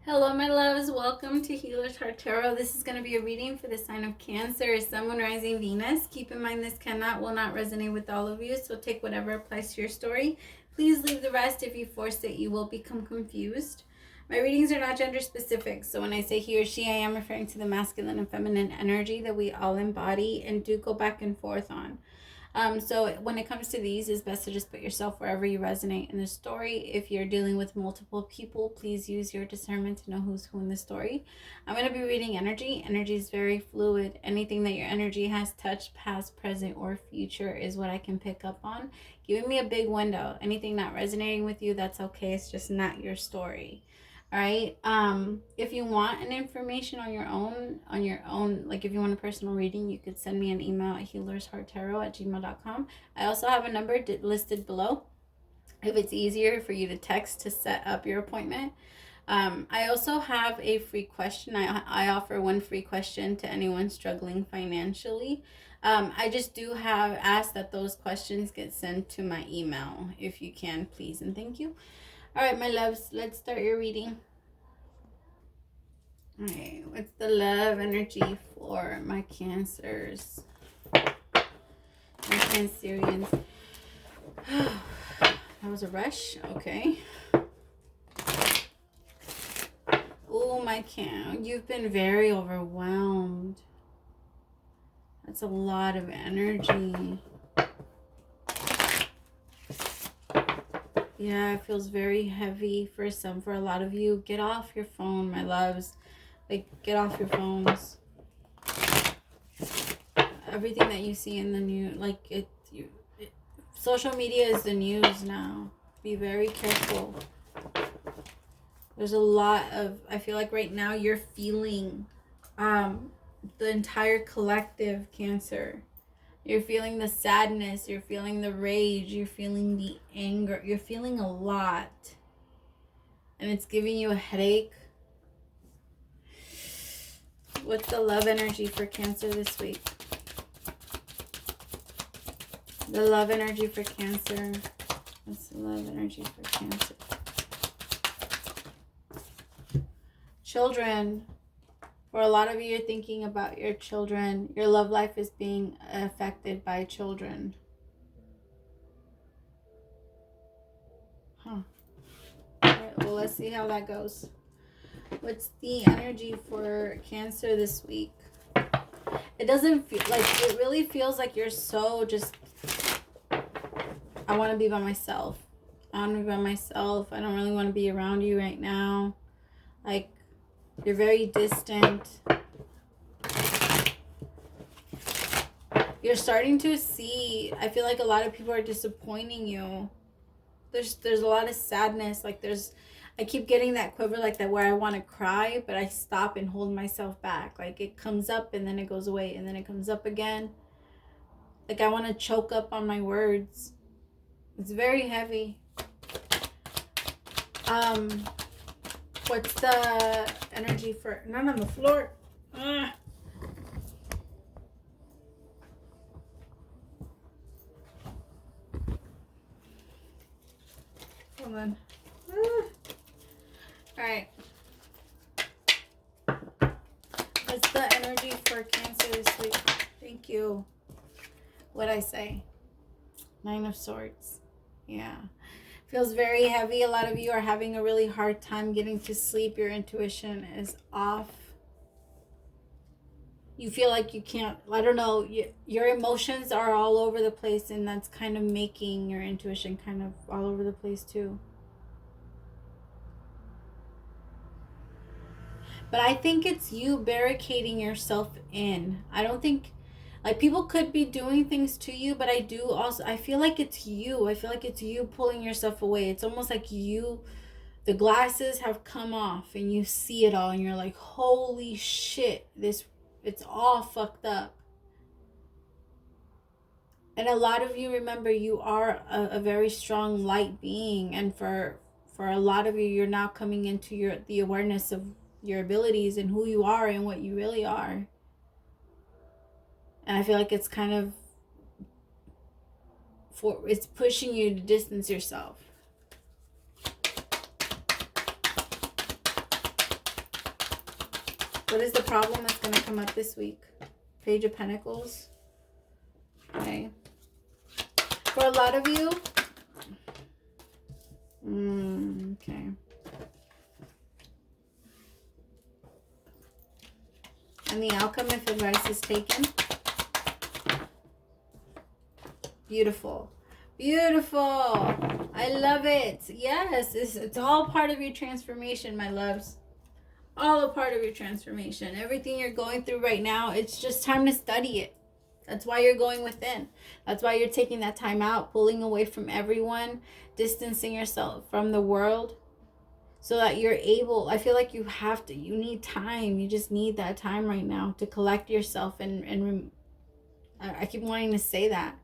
Hello, my loves. Welcome to Healer's Heart Tarot. This is going to be a reading for the sign of Cancer, Sun, Moon, Rising, Venus. Keep in mind this will not resonate with all of you, so take whatever applies to your story. Please leave the rest. If you force it, you will become confused. My readings are not gender specific, so when I say he or she, I am referring to the masculine and feminine energy that we all embody and do go back and forth on. So when it comes to these, it's best to just put yourself wherever you resonate in the story. If you're dealing with multiple people, please use your discernment to know who's who in the story. I'm going to be reading energy. Energy is very fluid. Anything that your energy has touched, past, present, or future is what I can pick up on. Giving me a big window. Anything not resonating with you, that's okay. It's just not your story. All right. If you want an information on your own, like if you want a personal reading, you could send me an email at HealersHeartTarot@gmail.com. I also have a number listed below if it's easier for you to text to set up your appointment. I also have a free question. I offer one free question to anyone struggling financially. I just do have asked that those questions get sent to my email. If you can, please and thank you. All right, my loves, let's start your reading. All right, what's the love energy for my Cancers? My Cancerians. That was a rush. Okay. Oh, my you've been very overwhelmed. That's a lot of energy. Yeah, it feels very heavy for a lot of you. Get off your phone, my loves. Like, get off your phones. Everything that you see in the news, like social media is the news now. Be very careful. There's a lot of, I feel like right now you're feeling the entire collective Cancer. You're feeling the sadness, you're feeling the rage, you're feeling the anger, you're feeling a lot. And it's giving you a headache. What's the love energy for Cancer this week? The love energy for Cancer. What's the love energy for Cancer? Children. For a lot of you, you're thinking about your children. Your love life is being affected by children. Huh. Alright, well, let's see how that goes. What's the energy for Cancer this week? It doesn't feel like, it really feels like you're so just, I want to be by myself. I want to be by myself. I don't really want to be around you right now. Like, you're very distant. You're starting to see, I feel like a lot of people are disappointing you. There's a lot of sadness. Like I keep getting that quiver like that where I want to cry, but I stop and hold myself back. Like it comes up and then it goes away and then it comes up again. Like I want to choke up on my words. It's very heavy. What's the energy for, not on the floor. Ugh. Hold on. Alright. What's the energy for Cancer this week? Thank you. What'd I say? 9 of Swords. Yeah. Feels very heavy. A lot of you are having a really hard time getting to sleep. Your intuition is off. You feel like you can't, I don't know, your emotions are all over the place, and that's kind of making your intuition kind of all over the place too. But I think it's you barricading yourself in. I don't think, like, people could be doing things to you, but I feel like it's you. I feel like it's you pulling yourself away. It's almost like the glasses have come off and you see it all and you're like, holy shit, it's all fucked up. And a lot of you, remember, you are a very strong light being. And for a lot of you, you're now coming into the awareness of your abilities and who you are and what you really are. And I feel like it's kind of, it's pushing you to distance yourself. What is the problem that's going to come up this week? Page of Pentacles. Okay. For a lot of you. Okay. And the outcome if advice is taken. Beautiful. Beautiful. I love it. Yes, it's all part of your transformation, my loves. All a part of your transformation. Everything you're going through right now, it's just time to study it. That's why you're going within. That's why you're taking that time out, pulling away from everyone, distancing yourself from the world so that you're able, I feel like you need time. You just need that time right now to collect yourself and I keep wanting to say that.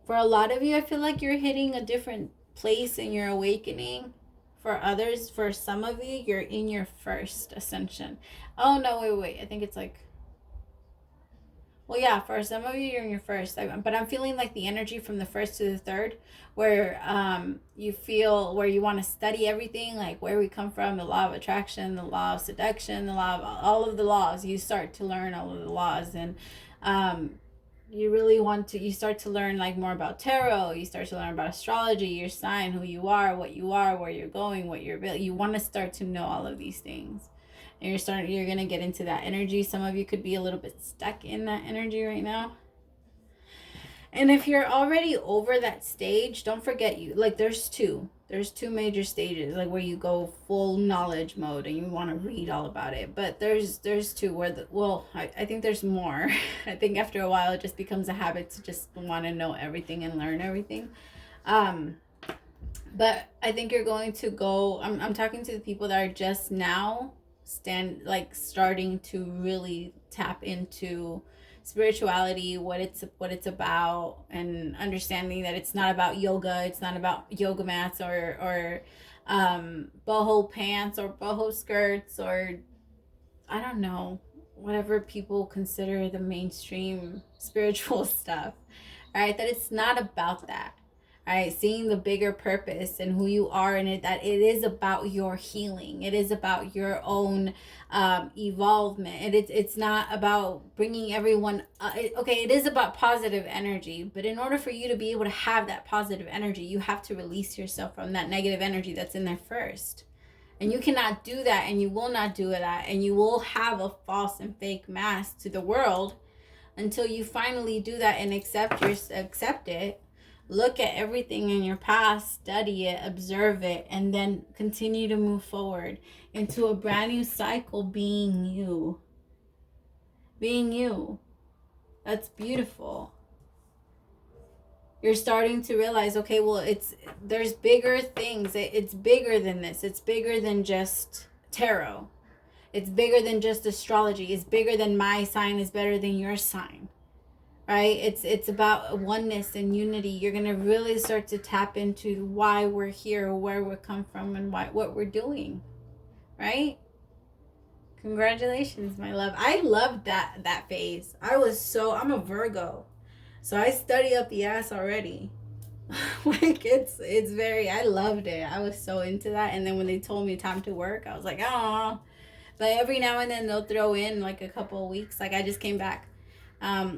For a lot of you, I feel like you're hitting a different place in your awakening. For others, for some of you, you're in your first ascension. Oh, no, wait. I think it's like... Well, yeah, for some of you, you're in your first. But I'm feeling like the energy from the first to the third, where you feel, where you want to study everything, like where we come from, the law of attraction, the law of seduction, the law of all of the laws. You start to learn all of the laws. And you really want to, you start to learn like more about tarot. You start to learn about astrology, your sign, who you are, where you're going, what you're building. You want to start to know all of these things. And you're going to get into that energy. Some of you could be a little bit stuck in that energy right now. And if you're already over that stage, don't forget there's two major stages, like where you go full knowledge mode and you want to read all about it. But there's two where I think there's more. I think after a while it just becomes a habit to just want to know everything and learn everything. But I think you're going to go, I'm talking to the people that are just now starting to really tap into spirituality, what it's about, and understanding that it's not about yoga, it's not about yoga mats or boho pants or boho skirts, or I don't know, whatever people consider the mainstream spiritual stuff. All right, that it's not about that. All right, seeing the bigger purpose and who you are in it, that it is about your healing. It is about your own evolvement. It's not about bringing everyone, it is about positive energy, but in order for you to be able to have that positive energy, you have to release yourself from that negative energy that's in there first. And you cannot do that, and you will not do that, and you will have a false and fake mask to the world until you finally do that and accept it. Look at everything in your past, study it, observe it, and then continue to move forward into a brand new cycle, being you. Being you. That's beautiful. You're starting to realize, okay, well, there's bigger things. It's bigger than this. It's bigger than just tarot. It's bigger than just astrology. It's bigger than my sign is better than your sign. Right? It's about oneness and unity. You're going to really start to tap into why we're here, where we come from, and what we're doing. Right? Congratulations, my love. I loved that phase. I'm a Virgo. So I study up the ass already. Like it's I loved it. I was so into that. And then when they told me time to work, I was like, oh. But every now and then they'll throw in like a couple of weeks. Like I just came back.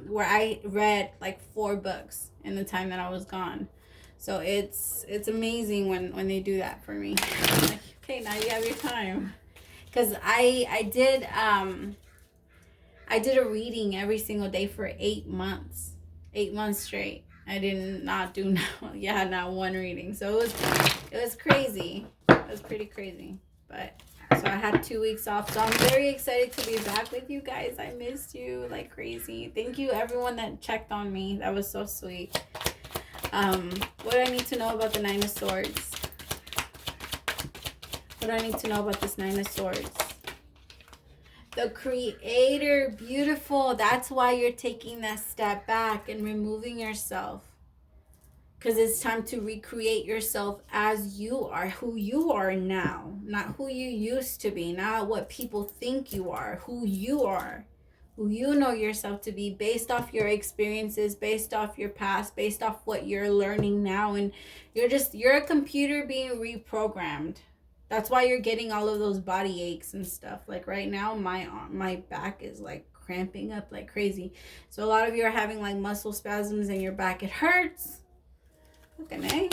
Where I read like 4 books in the time that I was gone. So it's amazing when they do that for me. I'm like, okay, now you have your time. Because I did a reading every single day for 8 months. 8 months straight. I did not do not one reading. So it was crazy. It was pretty crazy. But so I had 2 weeks off. So I'm very excited to be back with you guys. I missed you like crazy. Thank you everyone that checked on me. That was so sweet. What do I need to know about the 9 of Swords? What do I need to know about this 9 of Swords? The Creator. Beautiful. That's why you're taking that step back and removing yourself. Because it's time to recreate yourself as you are, who you are now. Not who you used to be, not what people think you are, who you are. Who you know yourself to be based off your experiences, based off your past, based off what you're learning now. And you're a computer being reprogrammed. That's why you're getting all of those body aches and stuff. Like right now, my back is like cramping up like crazy. So a lot of you are having like muscle spasms in your back. It hurts. Fucking A.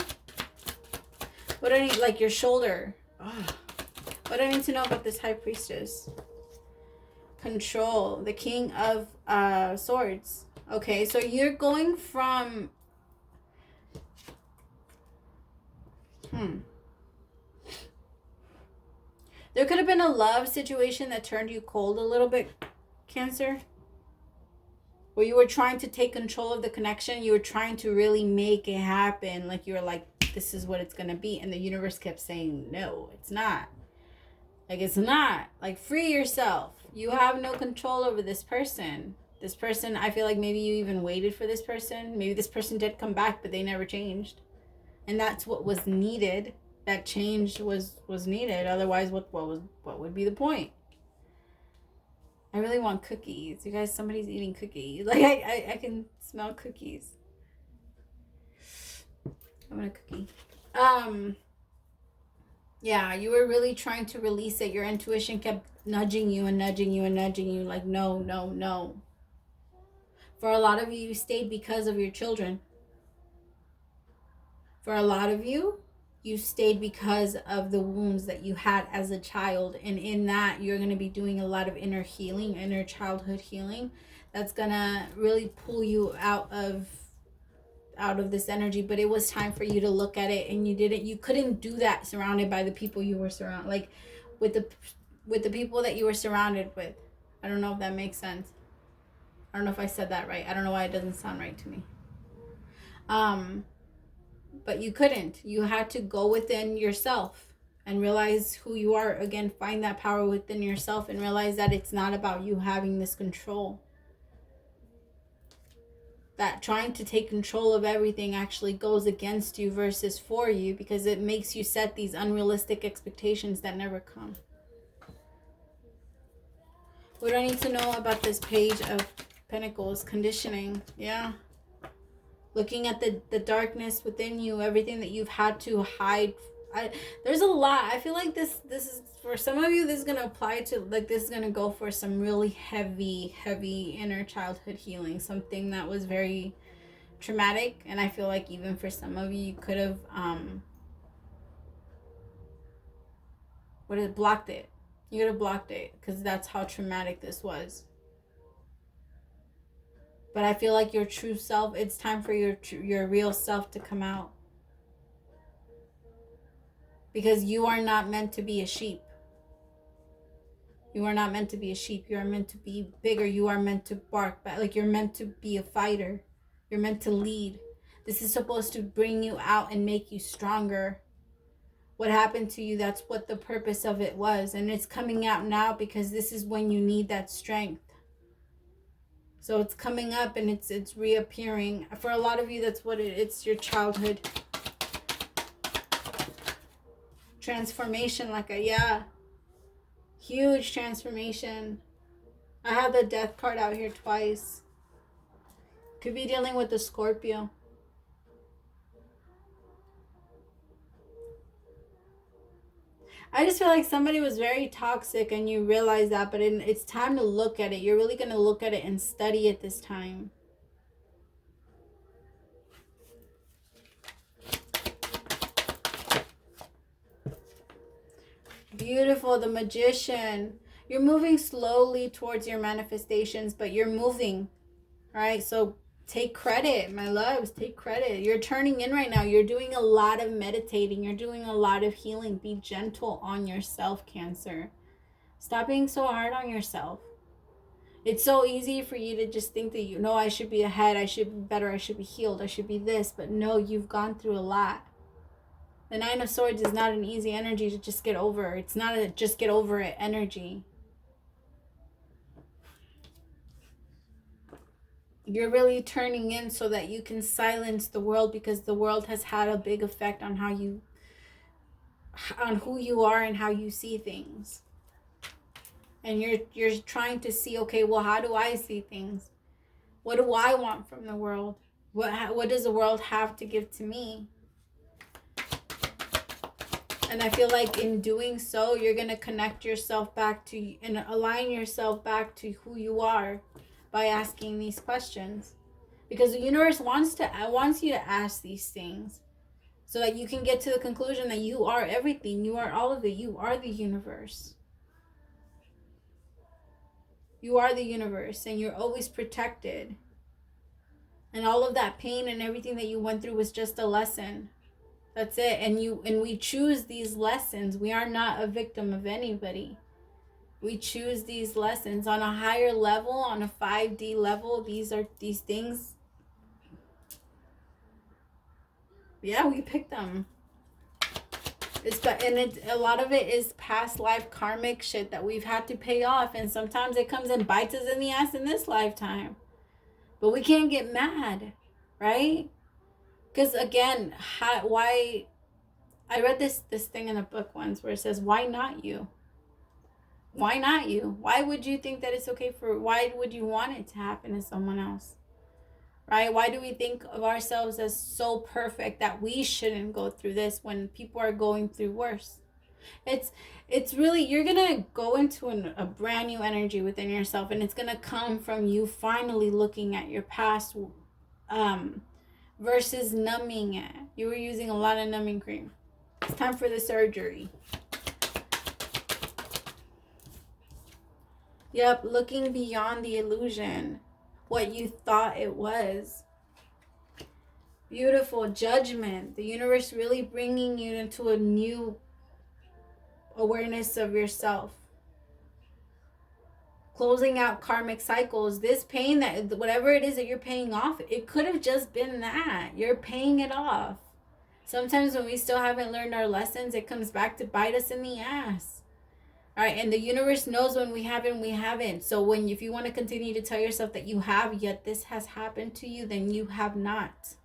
What do I need? Like your shoulder. Oh. What do I need to know about this High Priestess? Control. The King of Swords. Okay, so you're going from... There could have been a love situation that turned you cold a little bit, Cancer. Where you were trying to take control of the connection. You were trying to really make it happen. Like you were like, this is what it's going to be. And the universe kept saying, no, it's not. Like, it's not. Like, free yourself. You have no control over this person. This person, I feel like maybe you even waited for this person. Maybe this person did come back, but they never changed. And that's what was needed. That change was needed. Otherwise, what would be the point? I really want cookies. You guys, somebody's eating cookies. Like, I can smell cookies. I want a cookie. Yeah, you were really trying to release it. Your intuition kept nudging you and nudging you and nudging you. Like, no, no, no. For a lot of you, you stayed because of your children. For a lot of you, you stayed because of the wounds that you had as a child. And in that, you're going to be doing a lot of inner healing, inner childhood healing. That's going to really pull you out of this energy. But it was time for you to look at it, and you couldn't do that surrounded by the people you were surrounded, like with the people that you were surrounded with. I don't know if that makes sense. I don't know if I said that right. I don't know why it doesn't sound right to me. But you couldn't. You had to go within yourself and realize who you are. Again, find that power within yourself and realize that it's not about you having this control. That trying to take control of everything actually goes against you versus for you, because it makes you set these unrealistic expectations that never come. What do I need to know about this Page of Pentacles? Conditioning. Yeah. Looking at the darkness within you, everything that you've had to hide. There's a lot. I feel like this is, for some of you, this is going to apply to, like, this is going to go for some really heavy inner childhood healing. Something that was very traumatic. And I feel like even for some of you, you could have, blocked it. You could have blocked it because that's how traumatic this was. But I feel like your true self, it's time for your real self to come out. Because you are not meant to be a sheep. You are not meant to be a sheep. You are meant to be bigger. You are meant to bark back. Like, you're meant to be a fighter. You're meant to lead. This is supposed to bring you out and make you stronger. What happened to you, that's what the purpose of it was. And it's coming out now because this is when you need that strength. So it's coming up and it's reappearing. For a lot of you, that's what it's your childhood transformation. Huge transformation. I have the Death card out here twice. Could be dealing with the Scorpio. I just feel like somebody was very toxic and you realize that, but it's time to look at it. You're really going to look at it and study it this time. Beautiful, the Magician. You're moving slowly towards your manifestations, but you're moving, right? So take credit, my loves. Take credit. You're turning in right now. You're doing a lot of meditating. You're doing a lot of healing. Be gentle on yourself, Cancer. Stop being so hard on yourself. It's so easy for you to just think that, I should be ahead. I should be better. I should be healed. I should be this. But no, you've gone through a lot. The Nine of Swords is not an easy energy to just get over. It's not a just get over it energy. You're really turning in so that you can silence the world, because the world has had a big effect on who you are and how you see things. And you're trying to see, okay, well, how do I see things? What do I want from the world? What does the world have to give to me? And I feel like in doing so, you're going to connect yourself back to and align yourself back to who you are by asking these questions. Because the universe wants you to ask these things so that you can get to the conclusion that you are everything. You are all of it. You are the universe. You are the universe, and you're always protected. And all of that pain and everything that you went through was just a lesson. That's it. And we choose these lessons. We are not a victim of anybody. We choose these lessons on a higher level, on a 5D level. These things. Yeah, we pick them. A lot of it is past life karmic shit that we've had to pay off. And sometimes it comes and bites us in the ass in this lifetime. But we can't get mad, right? Because again, why... I read this thing in a book once where it says, why not you? Why not you? Why would you think that it's okay why would you want it to happen to someone else? Right? Why do we think of ourselves as so perfect that we shouldn't go through this when people are going through worse? It's really, you're going to go into a brand new energy within yourself, and it's going to come from you finally looking at your past versus numbing it. You were using a lot of numbing cream. It's time for the surgery. Yep, looking beyond the illusion, what you thought it was. Beautiful judgment. The universe really bringing you into a new awareness of yourself. Closing out karmic cycles. This pain, that whatever it is that you're paying off, it could have just been that. You're paying it off. Sometimes when we still haven't learned our lessons, it comes back to bite us in the ass. All right, and the universe knows when we haven't. So if you want to continue to tell yourself that you have, yet this has happened to you, then you have not.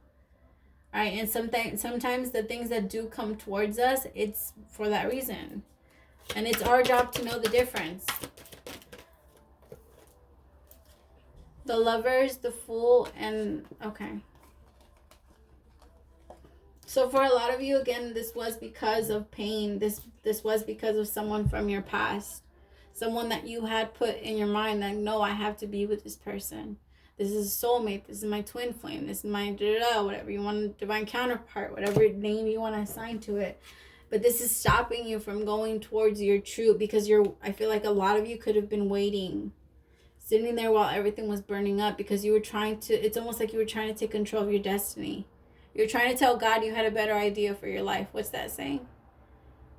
All right, and sometimes the things that do come towards us, it's for that reason. And it's our job to know the difference. The Lovers, the Fool, and okay. So for a lot of you, again, this was because of pain. This was because of someone from your past. Someone that you had put in your mind that, no, I have to be with this person. This is a soulmate. This is my twin flame. This is my whatever you want, divine counterpart, whatever name you want to assign to it. But this is stopping you from going towards your truth, because I feel like a lot of you could have been waiting, sitting there while everything was burning up, because you were it's almost like you were trying to take control of your destiny. You're trying to tell God you had a better idea for your life. What's that saying?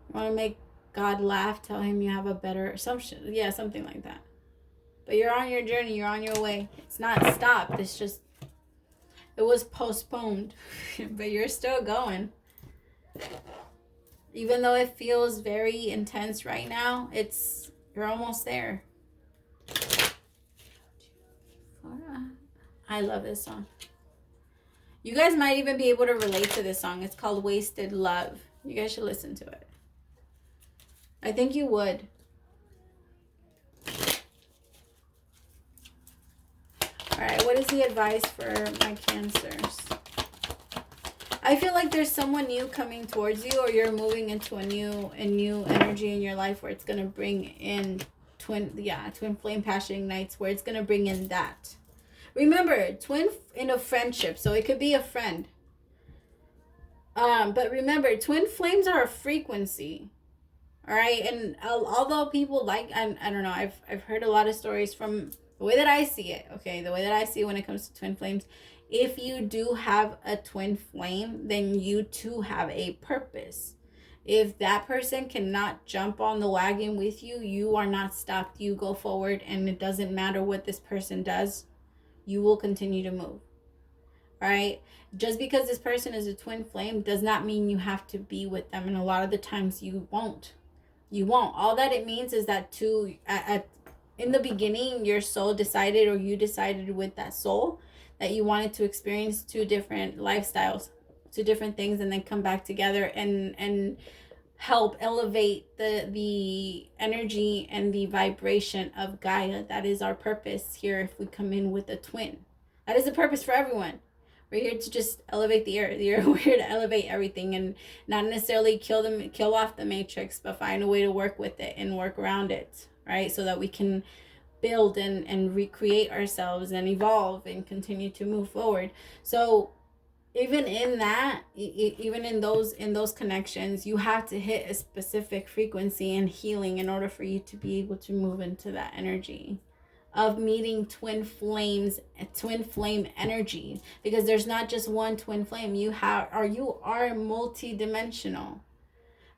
You want to make God laugh, tell him you have a better assumption. Yeah, something like that. But you're on your journey. You're on your way. It's not stopped. It was postponed. But you're still going. Even though it feels very intense right now, you're almost there. I love this song. You guys might even be able to relate to this song. It's called Wasted Love. You guys should listen to it. I think you would. All right, what is the advice for my Cancers? I feel like there's someone new coming towards you, or you're moving into a new energy in your life where it's going to bring in twin flame passion ignites, where it's going to bring in that. Remember, twin in a friendship, so it could be a friend. But remember, twin flames are a frequency. All right, and although people I don't know, I've heard a lot of stories from the way that I see it. Okay, the way that I see it when it comes to twin flames. If you do have a twin flame, then you too have a purpose. If that person cannot jump on the wagon with you, you are not stopped. You go forward, and it doesn't matter what this person does. You will continue to move. All right? Just because this person is a twin flame does not mean you have to be with them. And a lot of the times you won't. You won't. All that it means is that in the beginning, your soul decided, or you decided with that soul, that you wanted to experience two different lifestyles, two different things, and then come back together and help elevate the energy and the vibration of Gaia. That is our purpose here if we come in with a twin. That is the purpose for everyone. We're here to just elevate the earth. We're here to elevate everything and not necessarily kill off the matrix, but find a way to work with it and work around it, right? So that we can build and recreate ourselves and evolve and continue to move forward. So even in that, even in those connections, you have to hit a specific frequency and healing in order for you to be able to move into that energy of meeting twin flame energy, because there's not just one twin flame. You are multi-dimensional.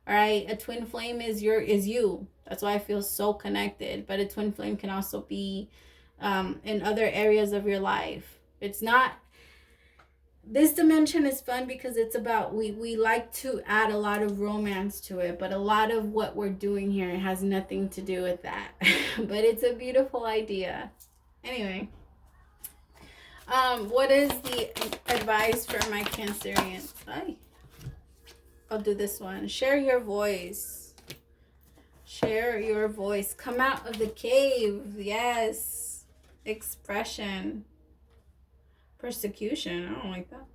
All right, a twin flame is you. That's why I feel so connected. But a twin flame can also be in other areas of your life. It's not. This dimension is fun because it's about, we like to add a lot of romance to it, but a lot of what we're doing here has nothing to do with that. But it's a beautiful idea. Anyway, what is the advice for my Cancerians? I'll do this one. Share your voice. Share your voice. Come out of the cave. Yes. Expression. Persecution. I don't like that.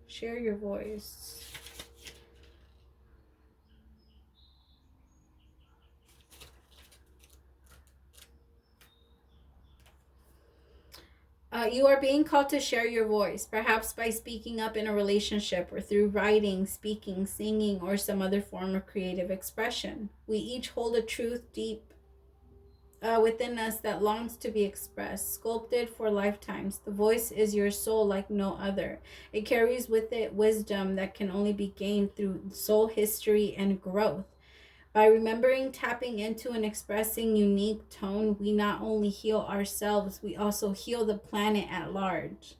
Share your voice. You are being called to share your voice, perhaps by speaking up in a relationship or through writing, speaking, singing, or some other form of creative expression. We each hold a truth deep within us that longs to be expressed, sculpted for lifetimes. The voice is your soul like no other. It carries with it wisdom that can only be gained through soul history and growth. By remembering, tapping into, and expressing unique tone, we not only heal ourselves, we also heal the planet at large.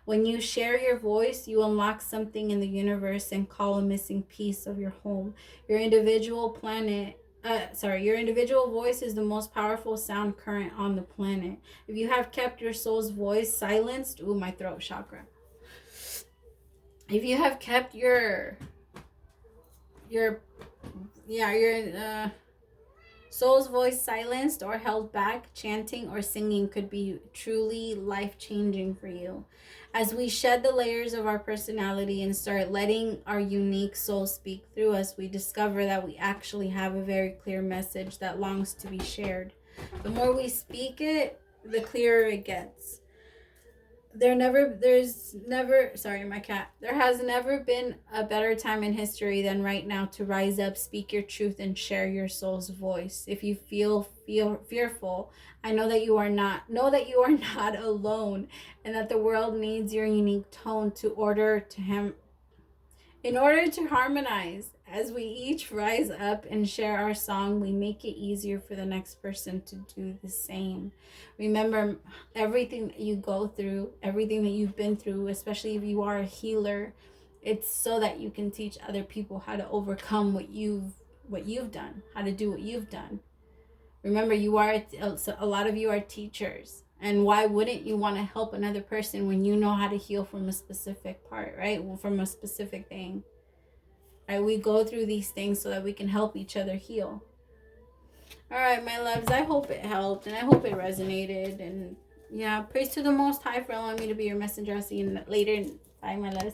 When you share your voice, you unlock something in the universe and call a missing piece of your home. Your individual voice is the most powerful sound current on the planet. If you have kept your soul's voice silenced, my throat chakra. If you have kept your soul's voice silenced or held back, chanting or singing could be truly life-changing for you. As we shed the layers of our personality and start letting our unique soul speak through us, we discover that we actually have a very clear message that longs to be shared. The more we speak it, the clearer it gets. There has never been a better time in history than right now to rise up, speak your truth, and share your soul's voice. If you feel fearful, know that you are not alone, and that the world needs your unique tone in order to harmonize. As we each rise up and share our song, we make it easier for the next person to do the same. Remember, everything that you go through, everything that you've been through, especially if you are a healer, it's so that you can teach other people how to overcome what you've done, how to do what you've done. Remember, a lot of you are teachers. And why wouldn't you want to help another person when you know how to heal from a specific part, right? From a specific thing. Right? We go through these things so that we can help each other heal. All right, my loves, I hope it helped and I hope it resonated. And yeah, praise to the Most High for allowing me to be your messenger. I'll see you later. Bye, my loves.